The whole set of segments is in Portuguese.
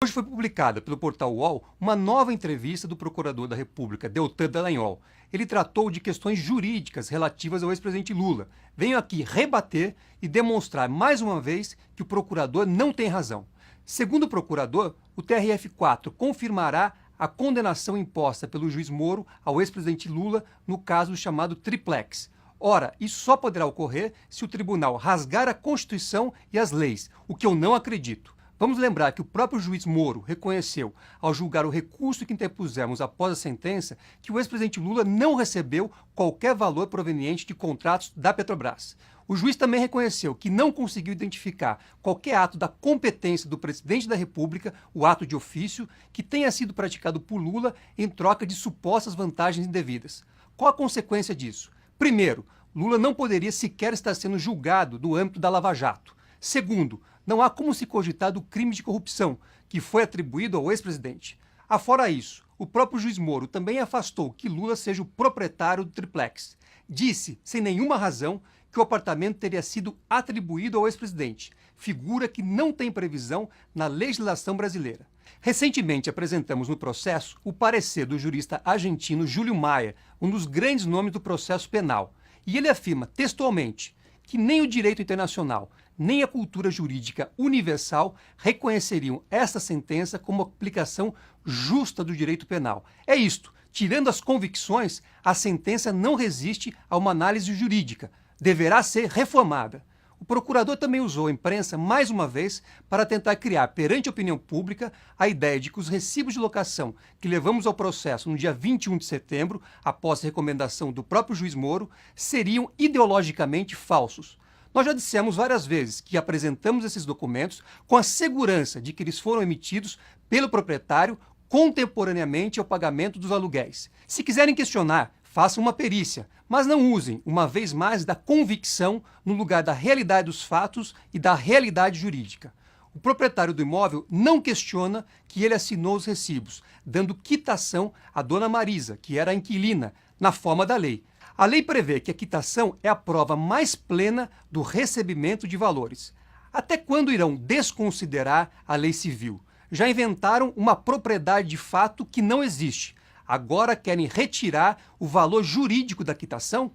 Hoje foi publicada pelo portal UOL uma nova entrevista do procurador da República, Deltan Dallagnol. Ele tratou de questões jurídicas relativas ao ex-presidente Lula. Venho aqui rebater e demonstrar mais uma vez que o procurador não tem razão. Segundo o procurador, o TRF4 confirmará a condenação imposta pelo juiz Moro ao ex-presidente Lula no caso chamado Triplex. Ora, isso só poderá ocorrer se o tribunal rasgar a Constituição e as leis, o que eu não acredito. Vamos lembrar que o próprio juiz Moro reconheceu, ao julgar o recurso que interpusemos após a sentença, que o ex-presidente Lula não recebeu qualquer valor proveniente de contratos da Petrobras. O juiz também reconheceu que não conseguiu identificar qualquer ato da competência do presidente da República, o ato de ofício, que tenha sido praticado por Lula em troca de supostas vantagens indevidas. Qual a consequência disso? Primeiro, Lula não poderia sequer estar sendo julgado no âmbito da Lava Jato. Segundo, não há como se cogitar do crime de corrupção que foi atribuído ao ex-presidente. Afora isso, o próprio juiz Moro também afastou que Lula seja o proprietário do Triplex. Disse, sem nenhuma razão, que o apartamento teria sido atribuído ao ex-presidente, figura que não tem previsão na legislação brasileira. Recentemente apresentamos no processo o parecer do jurista argentino Júlio Maia, um dos grandes nomes do processo penal. E ele afirma textualmente que nem o direito internacional, nem a cultura jurídica universal reconheceriam esta sentença como aplicação justa do direito penal. É isto, tirando as convicções, a sentença não resiste a uma análise jurídica, deverá ser reformada. O procurador também usou a imprensa mais uma vez para tentar criar perante a opinião pública a ideia de que os recibos de locação que levamos ao processo no dia 21 de setembro, após a recomendação do próprio juiz Moro, seriam ideologicamente falsos. Nós já dissemos várias vezes que apresentamos esses documentos com a segurança de que eles foram emitidos pelo proprietário contemporaneamente ao pagamento dos aluguéis. Se quiserem questionar, façam uma perícia, mas não usem, uma vez mais, da convicção no lugar da realidade dos fatos e da realidade jurídica. O proprietário do imóvel não questiona que ele assinou os recibos, dando quitação à dona Marisa, que era a inquilina, na forma da lei. A lei prevê que a quitação é a prova mais plena do recebimento de valores. Até quando irão desconsiderar a lei civil? Já inventaram uma propriedade de fato que não existe. Agora querem retirar o valor jurídico da quitação?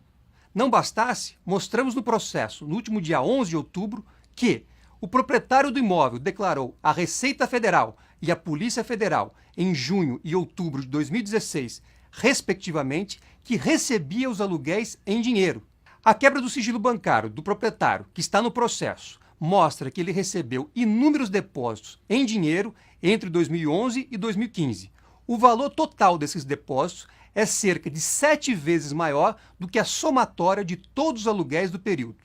Não bastasse, mostramos no processo, no último dia 11 de outubro, que o proprietário do imóvel declarou à Receita Federal e à Polícia Federal, em junho e outubro de 2016, respectivamente, que recebia os aluguéis em dinheiro. A quebra do sigilo bancário do proprietário, que está no processo, mostra que ele recebeu inúmeros depósitos em dinheiro entre 2011 e 2015. O valor total desses depósitos é cerca de 7 vezes maior do que a somatória de todos os aluguéis do período.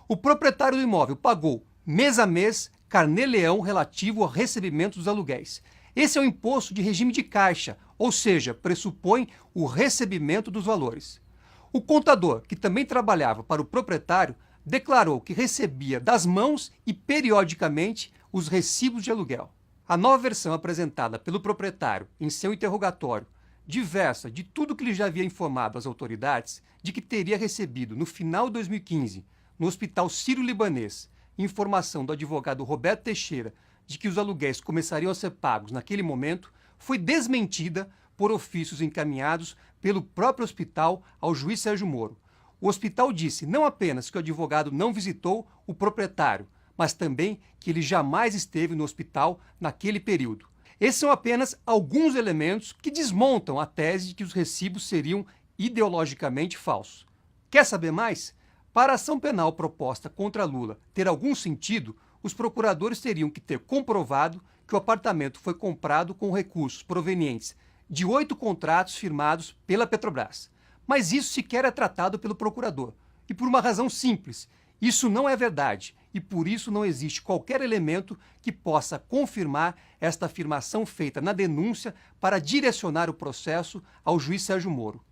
O proprietário do imóvel pagou, mês a mês, carnê-leão relativo ao recebimento dos aluguéis. Esse é o imposto de regime de caixa, ou seja, pressupõe o recebimento dos valores. O contador, que também trabalhava para o proprietário, declarou que recebia das mãos e periodicamente os recibos de aluguel. A nova versão apresentada pelo proprietário em seu interrogatório, diversa de tudo que ele já havia informado às autoridades, de que teria recebido no final de 2015, no Hospital Sírio-Libanês, informação do advogado Roberto Teixeira de que os aluguéis começariam a ser pagos naquele momento, foi desmentida por ofícios encaminhados pelo próprio hospital ao juiz Sérgio Moro. O hospital disse não apenas que o advogado não visitou o proprietário, mas também que ele jamais esteve no hospital naquele período. Esses são apenas alguns elementos que desmontam a tese de que os recibos seriam ideologicamente falsos. Quer saber mais? Para a ação penal proposta contra Lula ter algum sentido, os procuradores teriam que ter comprovado que o apartamento foi comprado com recursos provenientes de 8 contratos firmados pela Petrobras. Mas isso sequer é tratado pelo procurador. E por uma razão simples, isso não é verdade e por isso não existe qualquer elemento que possa confirmar esta afirmação feita na denúncia para direcionar o processo ao juiz Sérgio Moro.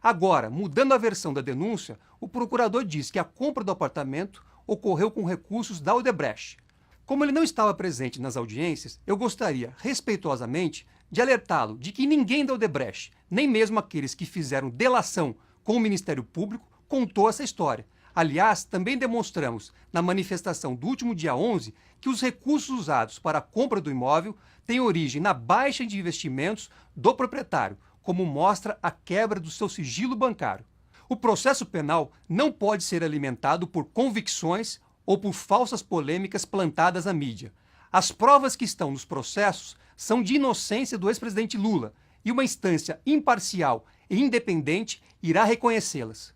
Agora, mudando a versão da denúncia, o procurador diz que a compra do apartamento ocorreu com recursos da Odebrecht. Como ele não estava presente nas audiências, eu gostaria, respeitosamente, de alertá-lo de que ninguém da Odebrecht, nem mesmo aqueles que fizeram delação com o Ministério Público, contou essa história. Aliás, também demonstramos, na manifestação do último dia 11, que os recursos usados para a compra do imóvel têm origem na baixa de investimentos do proprietário, como mostra a quebra do seu sigilo bancário. O processo penal não pode ser alimentado por convicções ou por falsas polêmicas plantadas na mídia. As provas que estão nos processos são de inocência do ex-presidente Lula e uma instância imparcial e independente irá reconhecê-las.